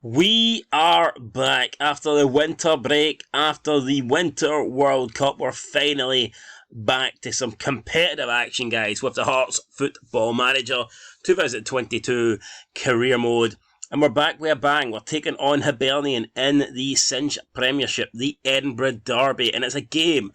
We are back after the winter break, after the Winter World Cup. We're finally back to some competitive action, guys, with the Hearts Football Manager 2022 career mode. And we're back with a bang. We're taking on Hibernian in the Cinch Premiership, the Edinburgh Derby, and it's a game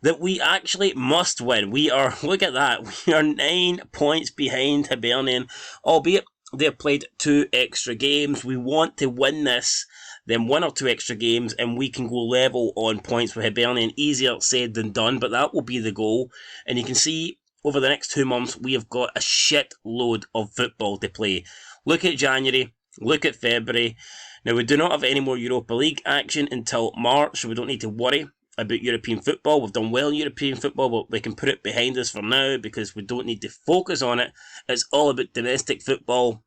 that we actually must win. We are, look at that, we are 9 points behind Hibernian, albeit they've played 2 extra games. We want to win this, then 1 or 2 extra games, and we can go level on points with Hibernian. Easier said than done, but that will be the goal. And you can see, over the next 2 months, we have got a shit load of football to play. Look at January, look at February. Now, we do not have any more Europa League action until March, so we don't need to worry about European football. We've done well in European football, but we can put it behind us for now because we don't need to focus on it. It's all about domestic football.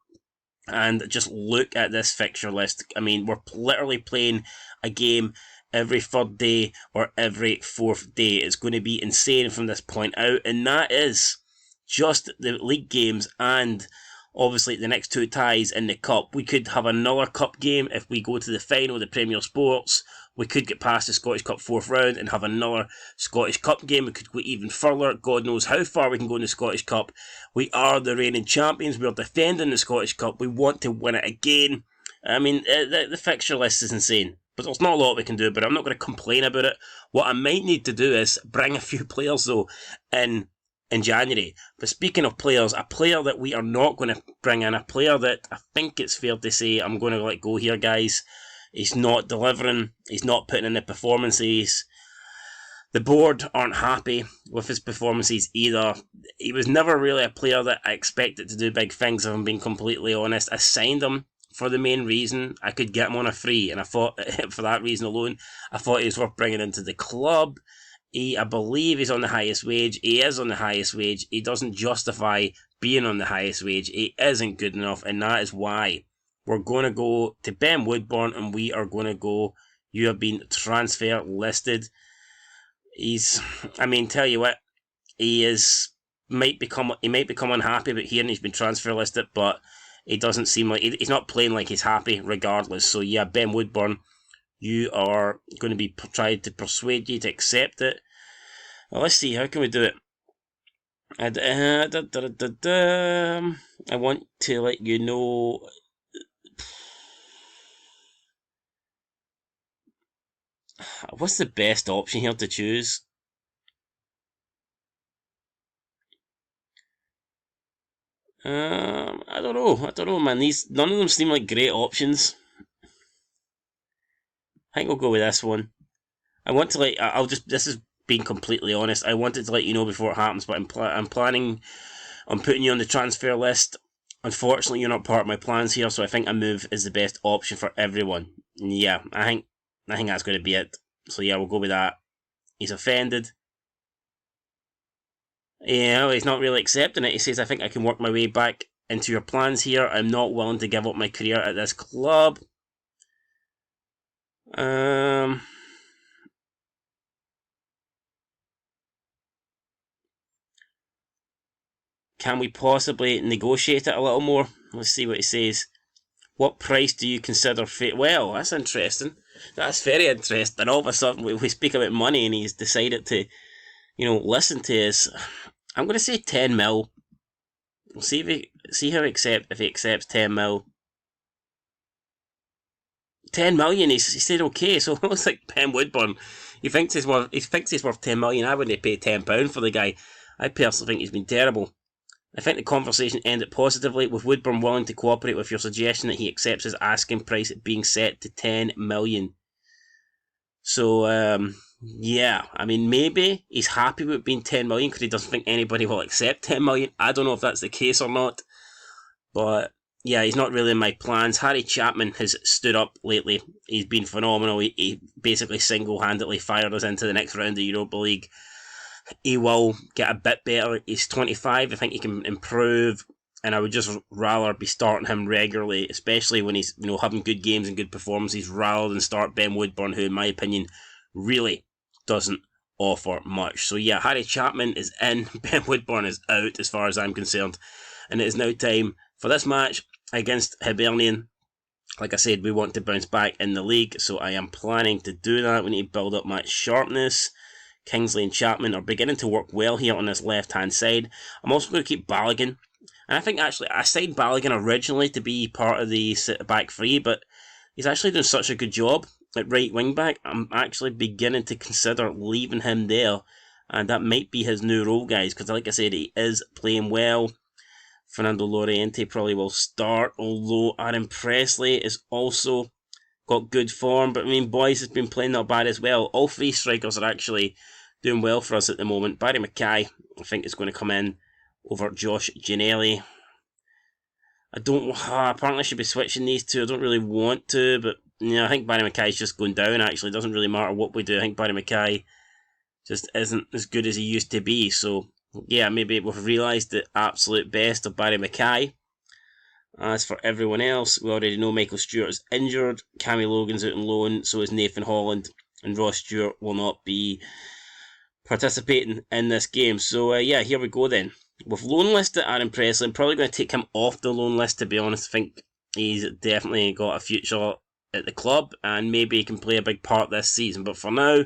And just look at this fixture list. I mean, we're literally playing a game every 3rd day or every 4th day. It's going to be insane from this point out. And that is just the league games and obviously the next 2 ties in the cup. We could have another cup game if we go to the final of the Premier Sports. We could get past the Scottish Cup 4th round and have another Scottish Cup game. We could go even further. God knows how far we can go in the Scottish Cup. We are the reigning champions. We are defending the Scottish Cup. We want to win it again. I mean, the fixture list is insane. But there's not a lot we can do about it. I'm not going to complain about it. What I might need to do is bring a few players, though, in January. But speaking of players, a player that we are not going to bring in, a player that I think it's fair to say I'm going to let go here, guys. He's not delivering. He's not putting in the performances. The board aren't happy with his performances either. He was never really a player that I expected to do big things, if I'm being completely honest. I signed him for the main reason I could get him on a free, and I thought, for that reason alone, I thought he was worth bringing into the club. I believe he's on the highest wage. He is on the highest wage. He doesn't justify being on the highest wage. He isn't good enough, and that is why we're going to go to Ben Woodburn, and we are going to go, you have been transfer listed. Tell you what, he might become unhappy about hearing he's been transfer listed, but it doesn't seem like, he's not playing like he's happy regardless. So yeah, Ben Woodburn, you are going to be trying to persuade you to accept it. Well, let's see, how can we do it? I want to let you know. What's the best option here to choose? I don't know, man. None of them seem like great options. I think we'll go with this one. I want to this is being completely honest. I wanted to let you know before it happens, but I'm planning on putting you on the transfer list. Unfortunately, you're not part of my plans here, so I think a move is the best option for everyone. Yeah, I think that's going to be it. So yeah, we'll go with that. He's offended. Yeah, he's not really accepting it. He says, I think I can work my way back into your plans here. I'm not willing to give up my career at this club. Can we possibly negotiate it a little more? Let's see what he says. What price do you consider fair? Well, that's interesting. That's very interesting. All of a sudden, we speak about money and he's decided to, listen to us. I'm going to say 10 mil. We'll see if he accepts 10 mil. 10 million, he said okay, so it looks like Ben Woodburn. He thinks he's worth 10 million. I wouldn't pay £10 for the guy. I personally think he's been terrible. I think the conversation ended positively, with Woodburn willing to cooperate with your suggestion that he accepts his asking price being set to 10 million. So, yeah, I mean, maybe he's happy with being 10 million because he doesn't think anybody will accept 10 million. I don't know if that's the case or not, but yeah, he's not really in my plans. Harry Chapman has stood up lately. He's been phenomenal. He basically single-handedly fired us into the next round of the Europa League. He will get a bit better. He's 25. I think he can improve, and I would just rather be starting him regularly, especially when he's having good games and good performances, rather than start Ben Woodburn, who, in my opinion, really doesn't offer much. So yeah, Harry Chapman is in. Ben Woodburn is out, as far as I'm concerned, and it is now time for this match against Hibernian. Like I said, we want to bounce back in the league, so I am planning to do that. We need to build up my sharpness. Kingsley and Chapman are beginning to work well here on this left-hand side. I'm also going to keep Balogun. And I think actually, I signed Balogun originally to be part of the back three, but he's actually doing such a good job at right wing back. I'm actually beginning to consider leaving him there, and that might be his new role, guys, because like I said, he is playing well. Fernando Llorente probably will start, although Aaron Presley is also got good form. But I mean, Boyce has been playing not bad as well. All three strikers are actually doing well for us at the moment. Barry Mackay, I think, is going to come in over Josh Ginnelly. Apparently I should be switching these two. I don't really want to, but I think Barry Mackay's just going down, actually. It doesn't really matter what we do. I think Barry Mackay just isn't as good as he used to be, so yeah, maybe we've realised the absolute best of Barry Mackay. As for everyone else, we already know Michael Stewart is injured, Cammy Logan's out on loan, so is Nathan Holland, and Ross Stewart will not be participating in this game. So yeah, here we go then. We've loan listed Aaron Presley. I'm probably going to take him off the loan list, to be honest. I think he's definitely got a future at the club, and maybe he can play a big part this season. But for now,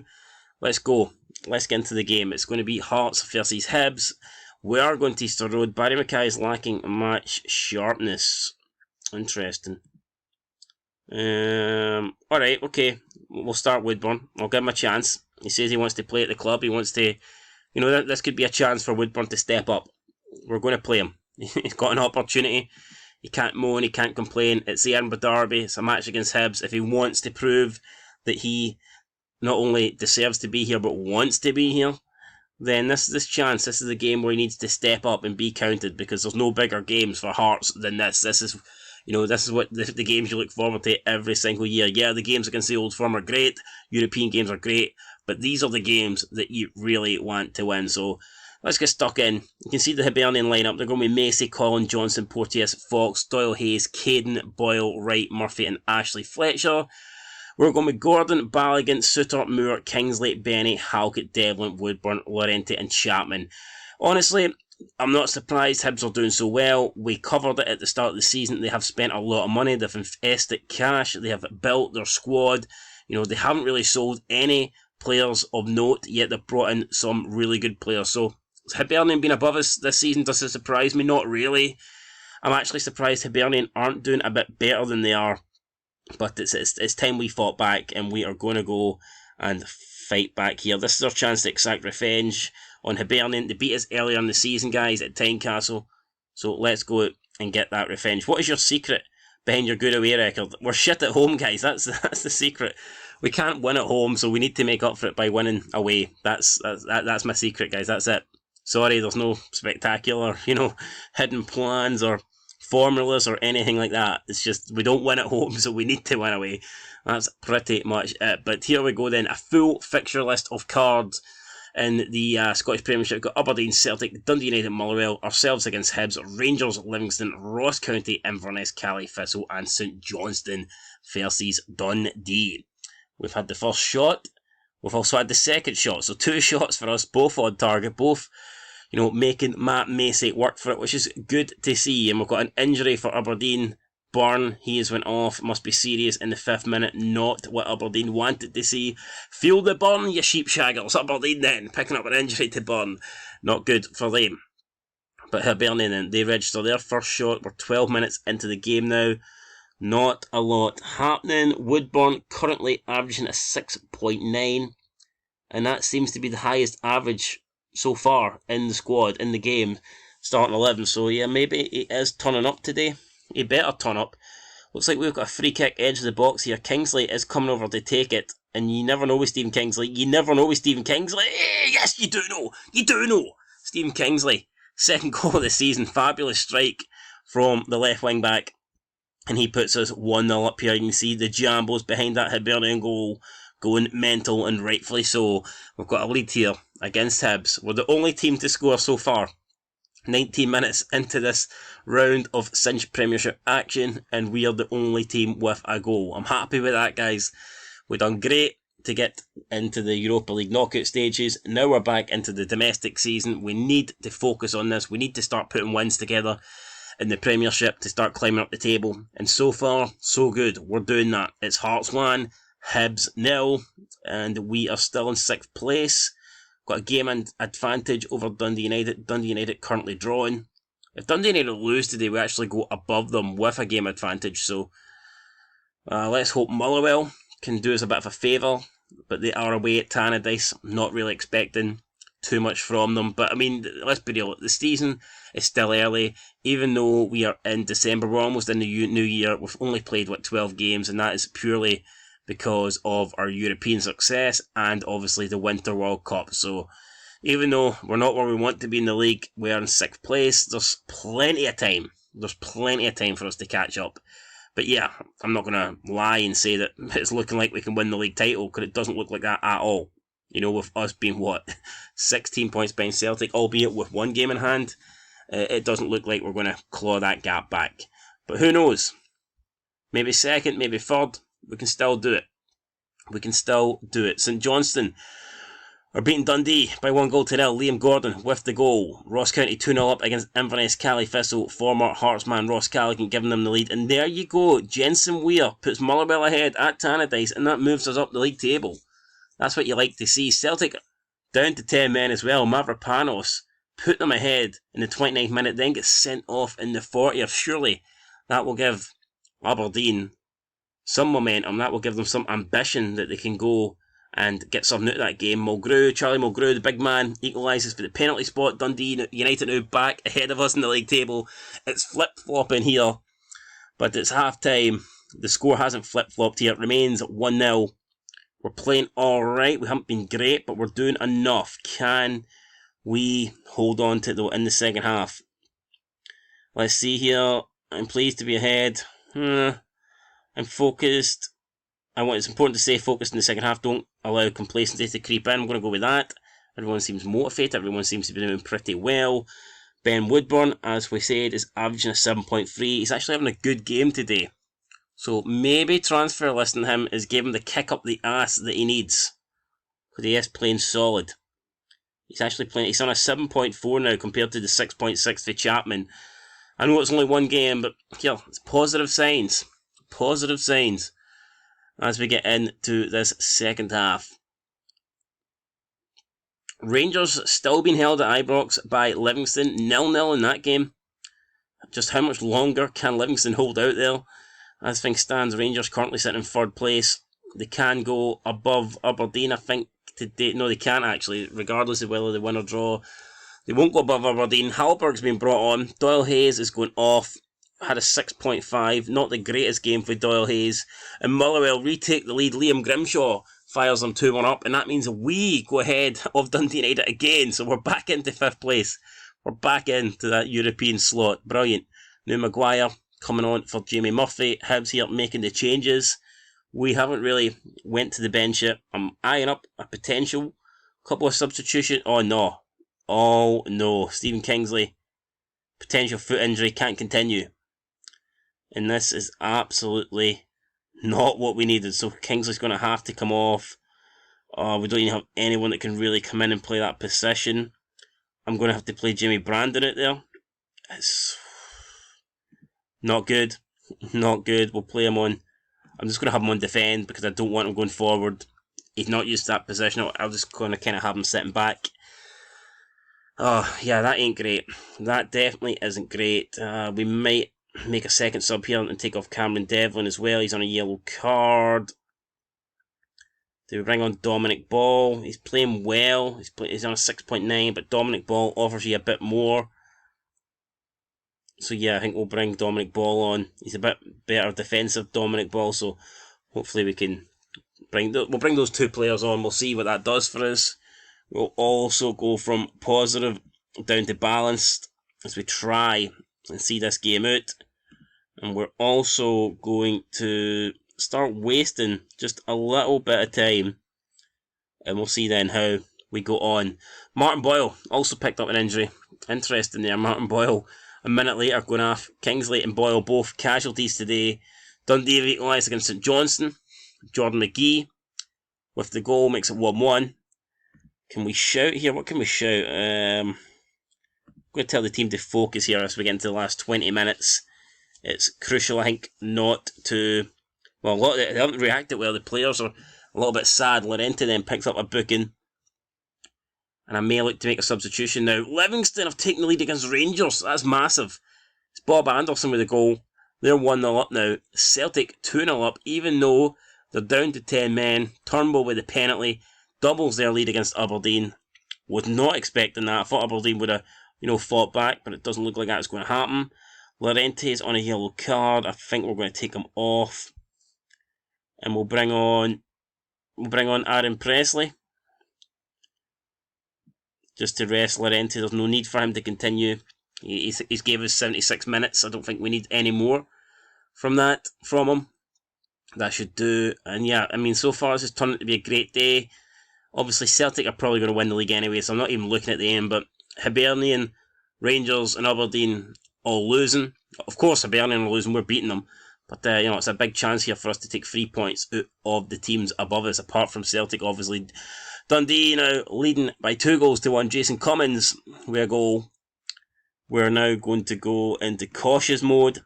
let's go. Let's get into the game. It's going to be Hearts versus Hibs. We are going to Easter Road. Barry Mackay is lacking match sharpness. Interesting. Alright, okay. We'll start Woodburn. I'll give him a chance. He says he wants to play at the club. He wants to... this could be a chance for Woodburn to step up. We're going to play him. He's got an opportunity. He can't moan, he can't complain. It's the Edinburgh Derby. It's a match against Hibs. If he wants to prove that he not only deserves to be here, but wants to be here, then this is this chance. This is the game where he needs to step up and be counted, because there's no bigger games for Hearts than this. This is, this is what the games you look forward to every single year. Yeah, the games against the Old Firm are great. European games are great. But these are the games that you really want to win. So let's get stuck in. You can see the Hibernian lineup. They're going to be Macy, Collin, Johnson, Porteous, Fox, Doyle Hayes, Caden, Boyle, Wright, Murphy and Ashley Fletcher. We're going with Gordon, Balogun, Suter, Moore, Kingsley, Benny, Halkett, Devlin, Woodburn, Llorente and Chapman. Honestly, I'm not surprised Hibs are doing so well. We covered it at the start of the season. They have spent a lot of money. They've invested cash. They have built their squad. They haven't really sold any players of note, yet they've brought in some really good players. So, has Hibernian been above us this season? Does it surprise me? Not really. I'm actually surprised Hibernian aren't doing a bit better than they are. But it's time we fought back, and we are going to go and fight back here. This is our chance to exact revenge on Hibernian. They beat us earlier in the season, guys, at Tynecastle. So let's go and get that revenge. What is your secret behind your good away record? We're shit at home, guys. That's the secret. We can't win at home, so we need to make up for it by winning away. That's my secret, guys. That's it. Sorry, there's no spectacular, hidden plans or formulas or anything like that. It's just we don't win at home, so we need to win away. That's pretty much it. But here we go then. A full fixture list of cards in the Scottish Premiership. We've got Aberdeen, Celtic, Dundee United, Motherwell, ourselves against Hibs, Rangers, Livingston, Ross County, Inverness, Cally, Thistle and St Johnstone versus Dundee. We've had the first shot. We've also had the second shot. So 2 shots for us, both on target, both making Matt Macy work for it, which is good to see. And we've got an injury for Aberdeen. Byrne, he has went off, must be serious in the 5th minute, not what Aberdeen wanted to see. Feel the burn, you sheepshaggers. Aberdeen then, picking up an injury to Byrne. Not good for them. But Hibernian then, they register their first shot. We're 12 minutes into the game now. Not a lot happening. Woodburn currently averaging a 6.9. And that seems to be the highest average so far in the squad, in the game, starting 11. So yeah, maybe he is turning up today. He better turn up. Looks like we've got a free kick edge of the box here. Kingsley is coming over to take it. And you never know with Stephen Kingsley. You never know with Stephen Kingsley. Yes, you do know. You do know. Stephen Kingsley, 2nd goal of the season. Fabulous strike from the left wing back. And he puts us 1-0 up here. You can see the Jambos behind that Hibernian goal going mental, and rightfully so. We've got a lead here against Hibs. We're the only team to score so far. 19 minutes into this round of Cinch Premiership action, and we are the only team with a goal. I'm happy with that, guys. We've done great to get into the Europa League knockout stages. Now we're back into the domestic season. We need to focus on this. We need to start putting wins together. in the Premiership to start climbing up the table. And so far, so good. We're doing that. It's Hearts 1, Hibs 0, and we are still in 6th place. Got a game advantage over Dundee United. Dundee United currently drawing. If Dundee United lose today, we actually go above them with a game advantage. So let's hope Motherwell can do us a bit of a favour. But they are away at Tannadice. Not really expecting too much from them. But I mean, let's be real. The season is still early. Even though we are in December, we're almost in the new year. We've only played, 12 games. And that is purely because of our European success and obviously the Winter World Cup. So even though we're not where we want to be in the league, we're in 6th place. There's plenty of time. There's plenty of time for us to catch up. But yeah, I'm not going to lie and say that it's looking like we can win the league title, because it doesn't look like that at all. You know, with us being, 16 points behind Celtic, albeit with 1 game in hand, it doesn't look like we're going to claw that gap back. But who knows? Maybe 2nd, maybe 3rd, we can still do it. We can still do it. St Johnstone are beating Dundee by 1-0. Liam Gordon with the goal. Ross County 2-0 up against Inverness Cally Thistle. Former Hearts man Ross Callaghan giving them the lead. And there you go. Jensen Weir puts Motherwell ahead at Tannadice, and that moves us up the league table. That's what you like to see. Celtic down to 10 men as well. Mavropanos put them ahead in the 29th minute, then gets sent off in the 40th. Surely that will give Aberdeen some momentum. That will give them some ambition that they can go and get something out of that game. Charlie Mulgrew, the big man, equalises for the penalty spot. Dundee United now back ahead of us in the league table. It's flip-flopping here, but it's half-time. The score hasn't flip-flopped here. It remains 1-0. We're playing alright. We haven't been great, but we're doing enough. Can we hold on to it, though, in the second half? Let's see here. I'm pleased to be ahead. I'm focused. It's important to stay focused in the second half. Don't allow complacency to creep in. I'm going to go with that. Everyone seems motivated. Everyone seems to be doing pretty well. Ben Woodburn, as we said, is averaging a 7.3. He's actually having a good game today. So maybe transfer listing him is giving the kick up the ass that he needs. Because he is playing solid. He's actually playing. He's on a 7.4 now compared to the 6.6 for Chapman. I know it's only 1 game, but here, it's positive signs. Positive signs as we get into this second half. Rangers still being held at Ibrox by Livingston. 0-0 in that game. Just how much longer can Livingston hold out there? As things stand, Rangers currently sitting in 3rd place. They can go above Aberdeen, I think, today. No, they can't actually, regardless of whether they win or draw. They won't go above Aberdeen. Halberg's been brought on. Doyle Hayes is going off. Had a 6.5. Not the greatest game for Doyle Hayes. And Motherwell retake the lead. Liam Grimshaw fires them 2-1 up. And that means we go ahead of Dundee United again. So we're back into 5th place. We're back into that European slot. Brilliant. Now Maguire coming on for Jamie Murphy. Hibs here making the changes. We haven't really went to the bench yet. I'm eyeing up a potential couple of substitutions. Oh no. Stephen Kingsley. Potential foot injury. Can't continue. And this is absolutely not what we needed. So Kingsley's going to have to come off. We don't even have anyone that can really come in and play that position. I'm going to have to play Jimmy Brandon out there. It's not good. Not good. We'll play him on. I'm just going to have him on defend because I don't want him going forward. He's not used to that position. I'll just going to kind of have him sitting back. Oh, yeah, that ain't great. That definitely isn't great. We might make a second sub here and take off Cameron Devlin as well. He's on a yellow card. Do we bring on Dominic Ball? He's playing well. He's on a 6.9, but Dominic Ball offers you a bit more. So yeah, I think we'll bring Dominic Ball on. He's a bit better defensive, Dominic Ball, so hopefully we can bring those 2 players on. We'll see what that does for us. We'll also go from positive down to balanced as we try and see this game out. And we're also going to start wasting just a little bit of time. And we'll see then how we go on. Martin Boyle also picked up an injury. Interesting there, Martin Boyle. A minute later, going off. Kingsley and Boyle both casualties today. Dundee equalised against St Johnstone. Jordan McGee with the goal makes it 1-1. Can we shout here? What can we shout? going to tell the team to focus here as we get into the last 20 minutes. It's crucial, I think, not to... Well, they haven't reacted well. The players are a little bit sad. Llorente then picks up a booking. And I may look to make a substitution now. Livingston have taken the lead against Rangers. That's massive. It's Bob Anderson with a goal. They're 1-0 up now. Celtic 2-0 up, even though they're down to 10 men. Turnbull with the penalty. Doubles their lead against Aberdeen. Was not expecting that. I thought Aberdeen would have, fought back, but it doesn't look like that's going to happen. Llorente is on a yellow card. I think we're going to take him off. And we'll bring on Aaron Presley. Just to rest Llorente. There's no need for him to continue. He's gave us 76 minutes. I don't think we need any more from him. That should do. And yeah, I mean, so far this has turned out to be a great day. Obviously, Celtic are probably going to win the league anyway, so I'm not even looking at the end. But Hibernian, Rangers and Aberdeen all losing. Of course, Hibernian are losing. We're beating them. But, it's a big chance here for us to take 3 points out of the teams above us, apart from Celtic, obviously. Dundee now leading by 2-1. Jason Cummins with a goal. We're now going to go into cautious mode.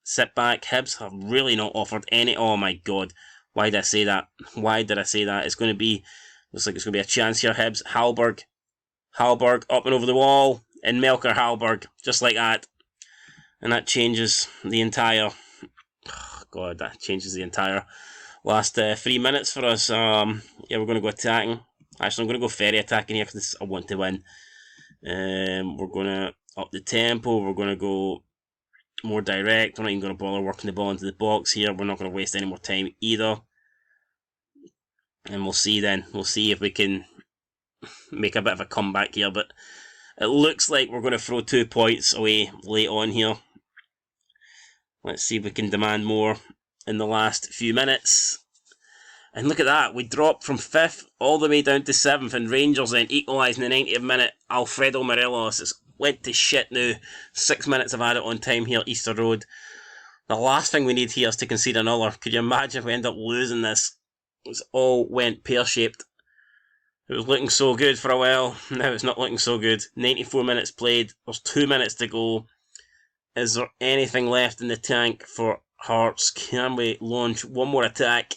Sit back. Hibs have really not offered any... Oh my god. Why did I say that? It's going to be... Looks like it's going to be a chance here. Hibs. Hallberg up and over the wall. And Melker Hallberg. Just like that. And that changes the entire... Oh god, that changes the entire last 3 minutes for us. We're going to go attacking. Actually, I'm going to go Ferry attacking here because I want to win. We're going to up the tempo. We're going to go more direct. We're not even going to bother working the ball into the box here. We're not going to waste any more time either. And we'll see then. We'll see if we can make a bit of a comeback here. But it looks like we're going to throw 2 points away late on here. Let's see if we can demand more in the last few minutes. And look at that, we dropped from 5th all the way down to 7th, and Rangers then equalised in the 90th minute. Alfredo Morelos has went to shit now. 6 minutes of added on time here, Easter Road. The last thing we need here is to concede another. Could you imagine if we end up losing this? It all went pear-shaped. It was looking so good for a while. Now it's not looking so good. 94 minutes played. There's 2 minutes to go. Is there anything left in the tank for Hearts? Can we launch one more attack?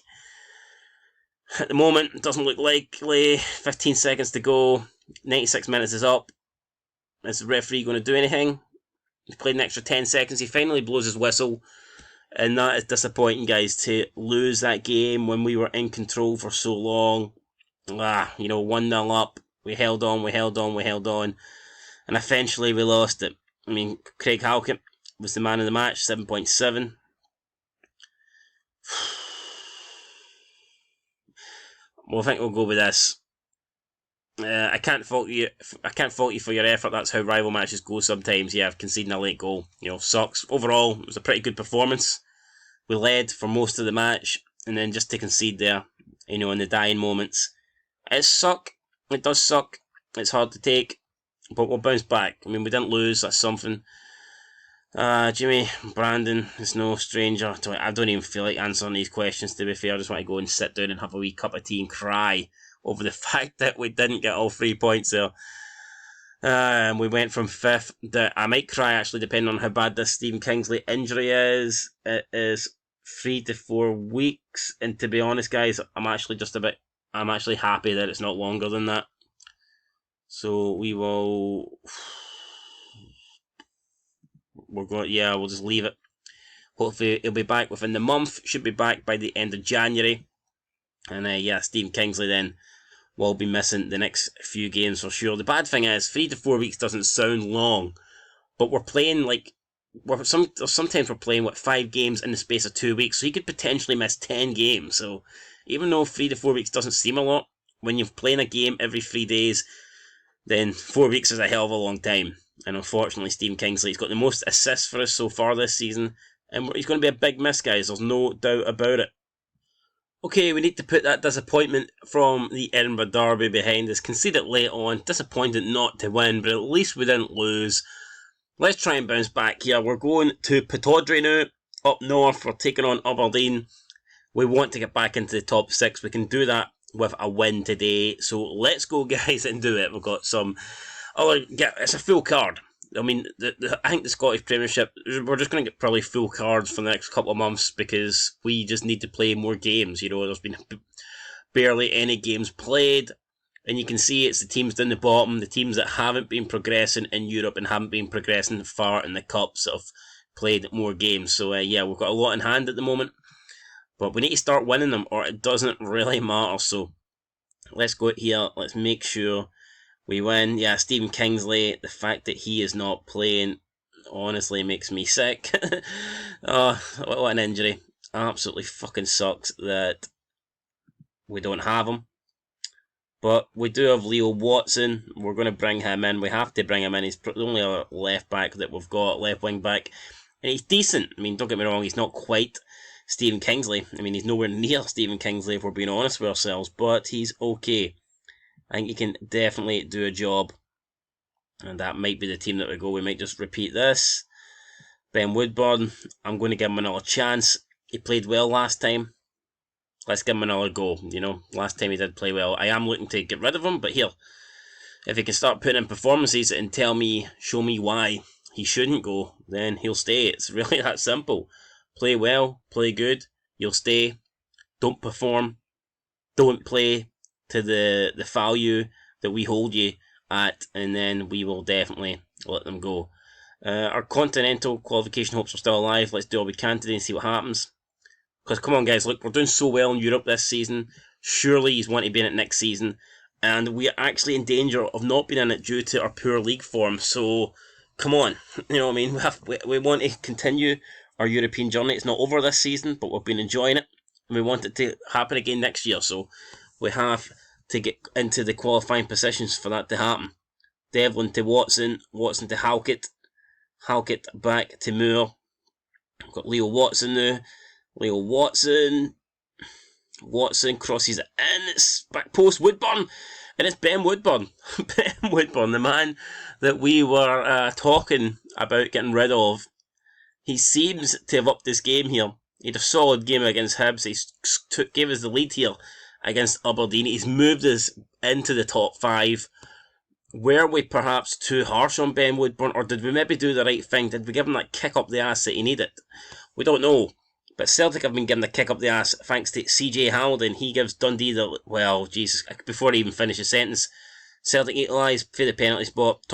At the moment, it doesn't look likely. 15 seconds to go. 96 minutes is up. Is the referee going to do anything? He played an extra 10 seconds. He finally blows his whistle. And that is disappointing, guys, to lose that game when we were in control for so long. 1-0 up. We held on. And eventually we lost it. I mean, Craig Halkett was the man of the match, 7.7. Well, I think we'll go with this. I can't fault you for your effort. That's how rival matches go sometimes. Yeah, conceding a late goal, sucks. Overall, it was a pretty good performance. We led for most of the match, and then just to concede there, in the dying moments. It does suck. It's hard to take, but we'll bounce back. I mean, we didn't lose. That's something. Jimmy Brandon is no stranger to it. I don't even feel like answering these questions, to be fair. I just want to go and sit down and have a wee cup of tea and cry over the fact that we didn't get all 3 points there. We went from 5th. I might cry, actually, depending on how bad this Stephen Kingsley injury is. It is 3 to 4 weeks, and to be honest, guys, I'm actually happy that it's not longer than that. So we'll just leave it. Hopefully he'll be back within the month. Should be back by the end of January. And Stephen Kingsley then will be missing the next few games for sure. The bad thing is 3 to 4 weeks doesn't sound long, but we're playing sometimes we're playing 5 games in the space of 2 weeks, so he could potentially miss 10 games. So even though 3 to 4 weeks doesn't seem a lot, when you're playing a game every 3 days, then 4 weeks is a hell of a long time. And unfortunately, Stephen Kingsley's got the most assists for us so far this season, and he's going to be a big miss, guys. There's no doubt about it. Okay, we need to put that disappointment from the Edinburgh derby behind us. Conceded late on, disappointed not to win, but at least we didn't lose. Let's try and bounce back here. We're going to Pittodrie now, up north. We're taking on Aberdeen. We want to get back into the top 6. We can do that with a win today. So let's go, guys, and do it. We've got some... it's a full card. I mean, I think the Scottish Premiership, we're just going to get probably full cards for the next couple of months because we just need to play more games. You know, there's been barely any games played, and you can see it's the teams down the bottom, the teams that haven't been progressing in Europe and haven't been progressing far in the Cups that have played more games. So, yeah, we've got a lot in hand at the moment, but we need to start winning them or it doesn't really matter. So, let's go here, let's make sure we win. Yeah, Stephen Kingsley, the fact that he is not playing honestly makes me sick. Oh, what an injury. Absolutely fucking sucks that we don't have him. But we do have Leo Watson. We're going to bring him in. We have to bring him in. He's the only other left back that we've got, left wing back. And he's decent. I mean, don't get me wrong, he's not quite Stephen Kingsley. I mean, he's nowhere near Stephen Kingsley if we're being honest with ourselves, but he's okay. I think he can definitely do a job. And that might be the team that we go. We might just repeat this. Ben Woodburn, I'm going to give him another chance. He played well last time. Let's give him another go. You know, last time he did play well. I am looking to get rid of him, but here, if he can start putting in performances and show me why he shouldn't go, then he'll stay. It's really that simple. Play well, play good, you'll stay. Don't perform, don't play to the value that we hold you at, and then we will definitely let them go. Our continental qualification hopes are still alive. Let's do all we can today and see what happens. Because come on guys, look, we're doing so well in Europe this season. Surely he's want to be in it next season. And we are actually in danger of not being in it due to our poor league form. So, come on. You know what I mean? We want to continue our European journey. It's not over this season, but we've been enjoying it. And we want it to happen again next year. So, we have to get into the qualifying positions for that to happen. Devlin to Watson. Watson to Halkett. Halkett back to Moore. We've got Leo Watson now. Leo Watson. Watson crosses it in. It's back post Woodburn. And it's Ben Woodburn. Ben Woodburn, the man that we were talking about getting rid of. He seems to have upped this game here. He had a solid game against Hibs. He gave us the lead here against Aberdeen. He's moved us into the top 5. Were we perhaps too harsh on Ben Woodburn, or did we maybe do the right thing? Did we give him that kick up the ass that he needed? We don't know. But Celtic have been given the kick up the ass thanks to CJ Halliday. He gives Dundee the... Well, Jesus, before I even finish the sentence, Celtic equalise for the penalty spot.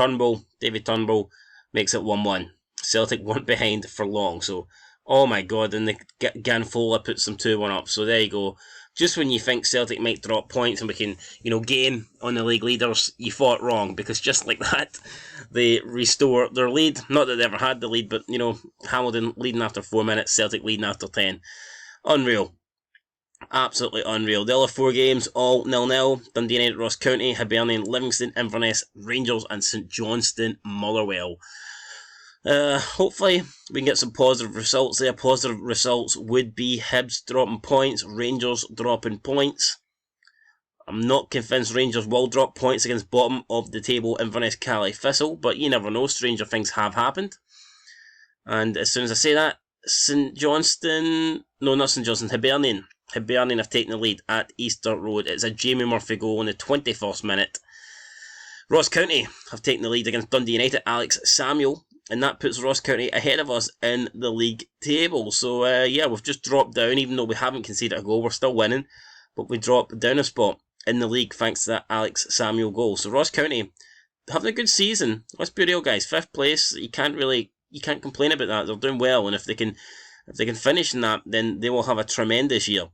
David Turnbull makes it 1-1. Celtic weren't behind for long, so... Oh my God, and the Ganfola puts them 2-1 up. So there you go. Just when you think Celtic might drop points and we can, gain on the league leaders, you fought wrong, because just like that, they restore their lead. Not that they ever had the lead, but, Hamilton leading after 4 minutes, Celtic leading after 10. Unreal. Absolutely unreal. The other 4 games, all 0-0. Dundee United, Ross County, Hibernian, Livingston, Inverness, Rangers and St Johnstone, Motherwell. Hopefully we can get some positive results there. Positive results would be Hibs dropping points, Rangers dropping points. I'm not convinced Rangers will drop points against bottom of the table Inverness, Calais, Thistle, but you never know, stranger things have happened. And as soon as I say that, Hibernian have taken the lead at Easter Road. It's a Jamie Murphy goal in the 21st minute. Ross County have taken the lead against Dundee United, Alex Samuel. And that puts Ross County ahead of us in the league table. So, yeah, we've just dropped down. Even though we haven't conceded a goal, we're still winning. But we dropped down a spot in the league thanks to that Alex Samuel goal. So, Ross County having a good season. Let's be real, guys. 5th place. You can't complain about that. They're doing well. And if they can finish in that, then they will have a tremendous year.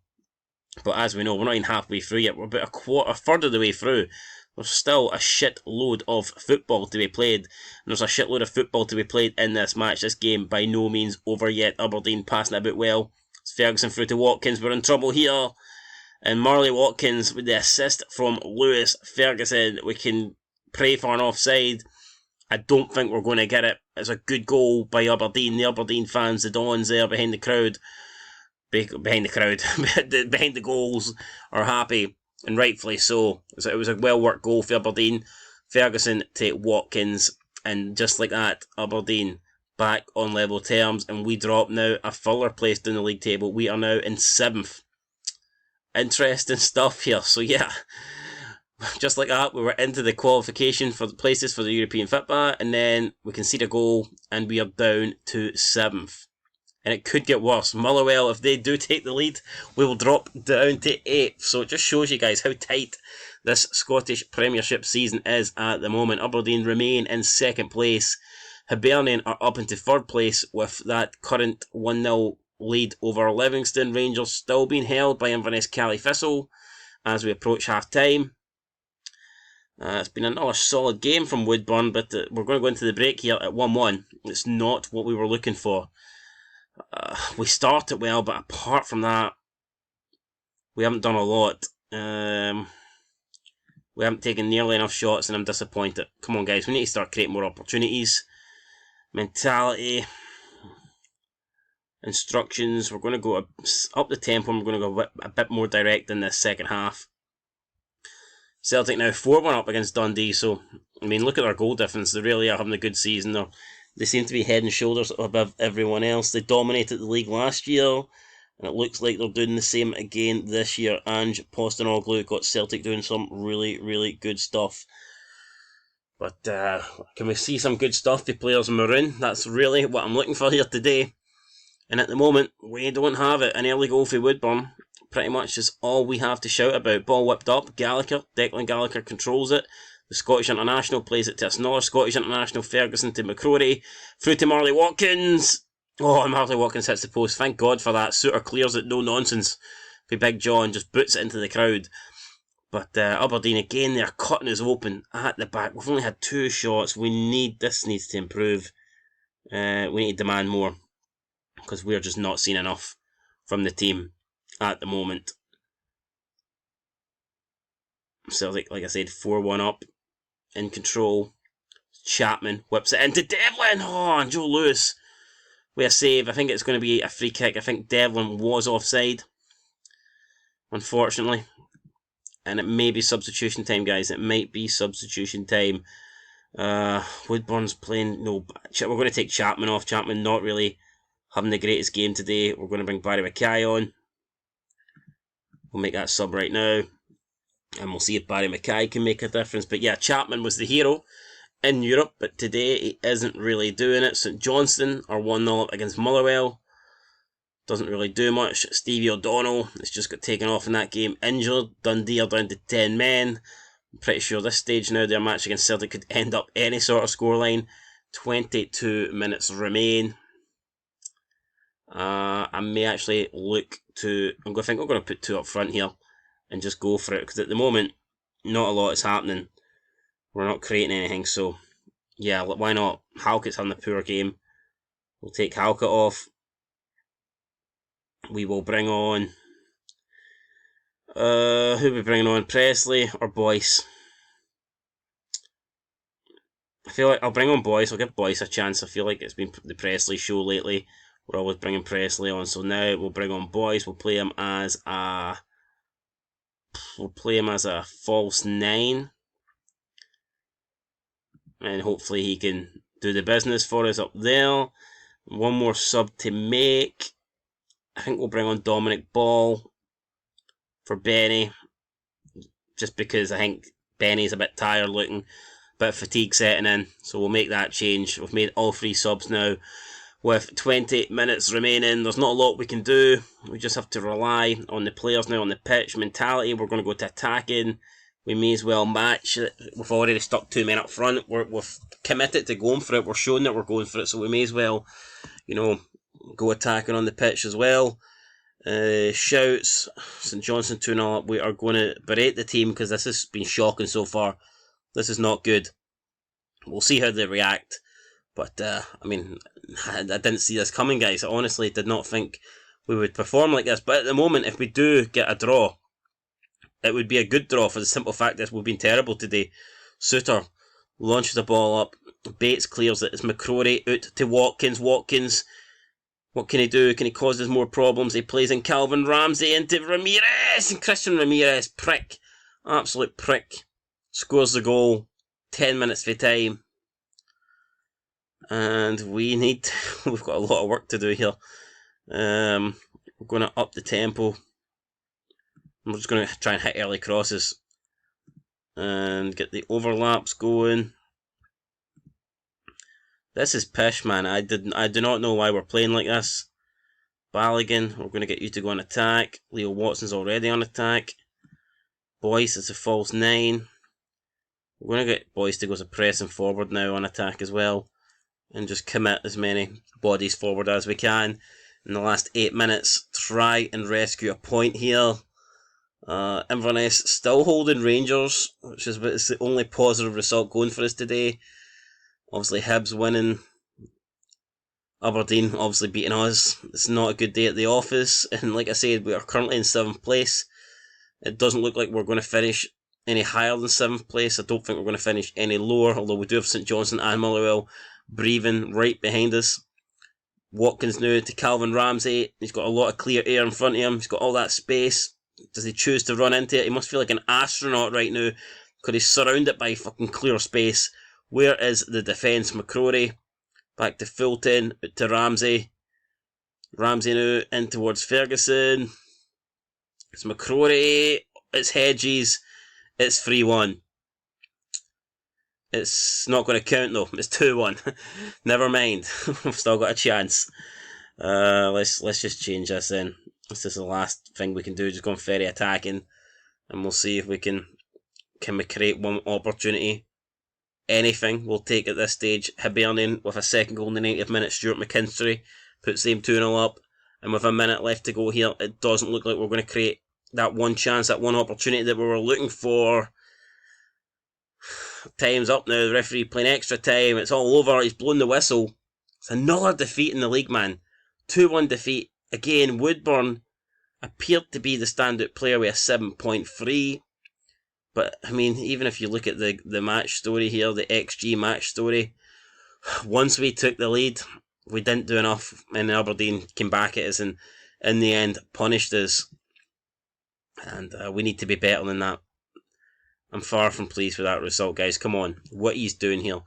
But as we know, we're not even halfway through yet. We're about a third of the way through. There's still a shitload of football to be played. And there's a shitload of football to be played in this match. This game by no means over yet. Aberdeen passing it about well. It's Ferguson through to Watkins. We're in trouble here. And Marley Watkins with the assist from Lewis Ferguson. We can pray for an offside. I don't think we're going to get it. It's a good goal by Aberdeen. The Aberdeen fans, the Dons there behind the crowd. Behind the goals are happy. And rightfully so. It was a well-worked goal for Aberdeen. Ferguson to Watkins. And just like that, Aberdeen back on level terms. And we drop now a further place down the league table. We are now in 7th. Interesting stuff here. So yeah, Just like that, we were into the qualification for the places for the European football, and then we concede a goal, and we are down to 7th. And it could get worse. Motherwell, if they do take the lead, we will drop down to 8th. So it just shows you guys how tight this Scottish Premiership season is at the moment. Aberdeen remain in 2nd place. Hibernian are up into 3rd place with that current 1-0 lead over Livingston. Rangers still being held by Inverness Cally Thistle as we approach half-time. It's been another solid game from Woodburn, but we're going to go into the break here at 1-1. It's not what we were looking for. We started well, but apart from that, we haven't done a lot. We haven't taken nearly enough shots, and I'm disappointed. Come on, guys, we need to start creating more opportunities. Mentality. Instructions. We're going to go up the tempo, and we're going to go a bit more direct in this second half. Celtic now 4-1 up against Dundee, so, I mean, look at their goal difference. They really are having a good season. They seem to be head and shoulders above everyone else. They dominated the league last year, and it looks like they're doing the same again this year. Ange Postecoglou got Celtic doing some really, really good stuff. But can we see some good stuff by players in maroon? That's really what I'm looking for here today. And at the moment, we don't have it. An early goal for Woodburn pretty much is all we have to shout about. Ball whipped up, Gallagher, Declan Gallagher controls it. The Scottish International plays it to another Scottish International, Ferguson to McCrory, through to Marley Watkins. Oh, and Marley Watkins hits the post. Thank God for that. Suter clears it, no nonsense. For Big John, just boots it into the crowd. But Aberdeen again, they're cutting us open at the back. We've only had 2 shots. This needs to improve. We need to demand more, because we're just not seeing enough from the team at the moment. Celtic, like I said, 4-1 up, in control. Chapman whips it into Devlin. Oh, and Joe Lewis with a save. I think it's going to be a free kick. I think Devlin was offside, unfortunately. And it may be substitution time, guys. It might be substitution time. Woodburn's playing. No, we're going to take Chapman off. Chapman not really having the greatest game today. We're going to bring Barry Mackay on. We'll make that sub right now. And we'll see if Barry Mackay can make a difference. But yeah, Chapman was the hero in Europe, but today he isn't really doing it. St Johnstone are 1-0 up against Motherwell. Doesn't really do much. Stevie O'Donnell has just got taken off in that game, injured. Dundee are down to 10 men. I'm pretty sure this stage now, their match against Celtic could end up any sort of scoreline. 22 minutes remain. I may actually look to... I'm going to put 2 up front here and just go for it, because at the moment, not a lot is happening. We're not creating anything, so yeah, why not? Halkett's having a poor game. We'll take Halkett off. We will bring on... who are we bringing on? Presley or Boyce? I feel like I'll bring on Boyce. I'll give Boyce a chance. I feel like it's been the Presley show lately. We're always bringing Presley on, so now we'll bring on Boyce. We'll play him as a false 9. And hopefully he can do the business for us up there. One more sub to make. I think we'll bring on Dominic Ball for Benny. Just because I think Benny's a bit tired looking. Bit of fatigue setting in. So we'll make that change. We've made all 3 subs now. With 20 minutes remaining, there's not a lot we can do. We just have to rely on the players now on the pitch. Mentality, we're going to go to attacking. We may as well match it. We've already stuck 2 men up front. We've committed to going for it. We're showing that we're going for it, so we may as well, go attacking on the pitch as well. Shouts, St Johnstone 2-0 up. We are going to berate the team, because this has been shocking so far. This is not good. We'll see how they react. But, I didn't see this coming, guys. I honestly did not think we would perform like this. But at the moment, if we do get a draw, it would be a good draw, for the simple fact that we've been terrible today. Suter launches the ball up. Bates clears it. It's McCrory out to Watkins. Watkins, what can he do? Can he cause us more problems? He plays in Calvin Ramsey into Ramirez. And Christian Ramirez, prick. Absolute prick. Scores the goal. 10 minutes for time. And we've got a lot of work to do here. We're going to up the tempo. I'm just going to try and hit early crosses. and get the overlaps going. This is pish, man. I do not know why we're playing like this. Balogun, we're going to get you to go on attack. Leo Watson's already on attack. Boyce is a false 9. We're going to get Boyce to go as a pressing forward now on attack as well. And just commit as many bodies forward as we can. In the last 8 minutes, try and rescue a point here. Inverness still holding Rangers, which is the only positive result going for us today. Obviously Hibs winning. Aberdeen obviously beating us. It's not a good day at the office. And like I said, we are currently in 7th place. It doesn't look like we're going to finish any higher than 7th place. I don't think we're going to finish any lower, although we do have St Johnstone and Motherwell breathing right behind us. Watkins now to Calvin Ramsey. He's got a lot of clear air in front of him. He's got all that space. Does he choose to run into it? He must feel like an astronaut right now because he's surrounded by fucking clear space. Where is the defence? McCrory. Back to Fulton. To Ramsey. Ramsey now in towards Ferguson. It's McCrory. It's Hedges. It's 3-1. It's not going to count though. It's 2-1. Never mind. We've still got a chance. Let's just change this in. This is the last thing we can do. Just go very attacking, and we'll see if we can we create one opportunity. Anything we'll take at this stage. Hibernian with a second goal in the 90th minute. Stuart McKinstry puts them 2-0 up, and with a minute left to go here, it doesn't look like we're going to create that one chance, that one opportunity that we were looking for. Time's up now. The referee playing extra time. It's all over. He's blown the whistle. It's another defeat in the league, man. 2-1 defeat. Again, Woodburn appeared to be the standout player with a 7.3. But, I mean, even if you look at the match story here, the XG match story, once we took the lead, we didn't do enough, and Aberdeen came back at us and, in the end, punished us. And we need to be better than that. I'm far from pleased with that result, guys. Come on. What he's doing here.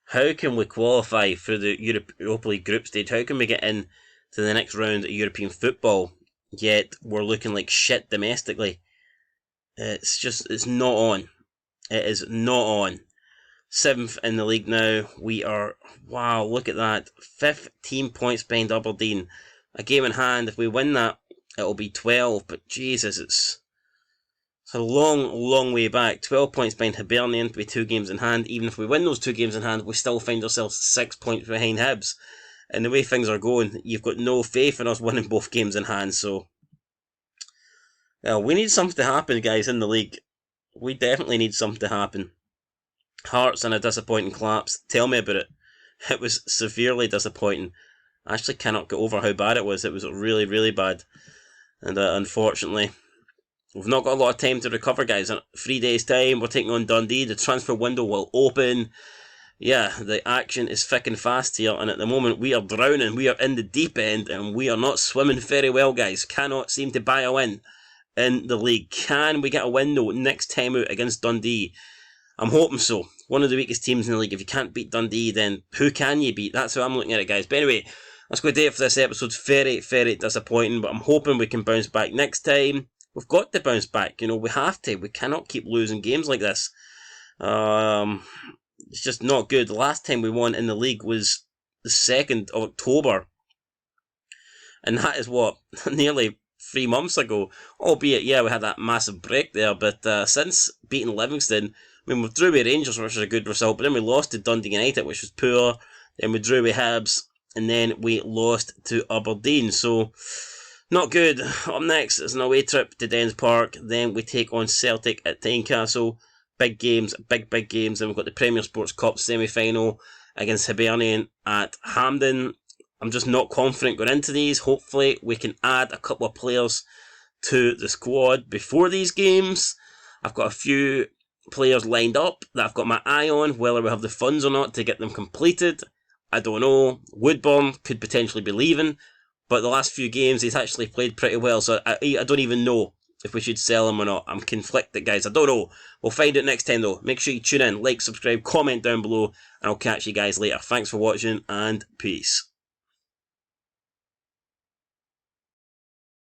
How can we qualify for the Europa League group stage? How can we get in to the next round of European football, yet we're looking like shit domestically? It's not on. It is not on. 7th in the league now. We are, wow, look at that. 15 points behind Aberdeen. A game in hand. If we win that, it'll be 12. But Jesus, it's a long, long way back. 12 points behind Hibernian with 2 games in hand. Even if we win those 2 games in hand, we still find ourselves 6 points behind Hibs. And the way things are going, you've got no faith in us winning both games in hand. So, we need something to happen, guys, in the league. We definitely need something to happen. Hearts in a disappointing collapse. Tell me about it. It was severely disappointing. I actually cannot get over how bad it was. It was really, really bad. And unfortunately, we've not got a lot of time to recover, guys. In 3 days' time, we're taking on Dundee. The transfer window will open. Yeah, the action is thick and fast here. And at the moment, we are drowning. We are in the deep end. And we are not swimming very well, guys. Cannot seem to buy a win in the league. Can we get a window next time out against Dundee? I'm hoping so. One of the weakest teams in the league. If you can't beat Dundee, then who can you beat? That's how I'm looking at it, guys. But anyway, that's going to do it for this episode. Very, very disappointing. But I'm hoping we can bounce back next time. We've got to bounce back. You know, we have to. We cannot keep losing games like this. It's just not good. The last time we won in the league was the 2nd of October. And that is what? Nearly 3 months ago. Albeit, yeah, we had that massive break there. But since beating Livingston, I mean, we drew with Rangers, which was a good result. But then we lost to Dundee United, which was poor. Then we drew with Hibs. And then we lost to Aberdeen. So, not good. Up next is an away trip to Dens Park. Then we take on Celtic at Tynecastle. Big games, big games. Then we've got the Premier Sports Cup semi-final against Hibernian at Hampden. I'm just not confident going into these. Hopefully we can add a couple of players to the squad before these games. I've got a few players lined up that I've got my eye on. Whether we have the funds or not to get them completed, I don't know. Woodburn could potentially be leaving. But the last few games, he's actually played pretty well. So I don't even know if we should sell him or not. I'm conflicted, guys. I don't know. We'll find out next time, though. Make sure you tune in, like, subscribe, comment down below, and I'll catch you guys later. Thanks for watching, and peace.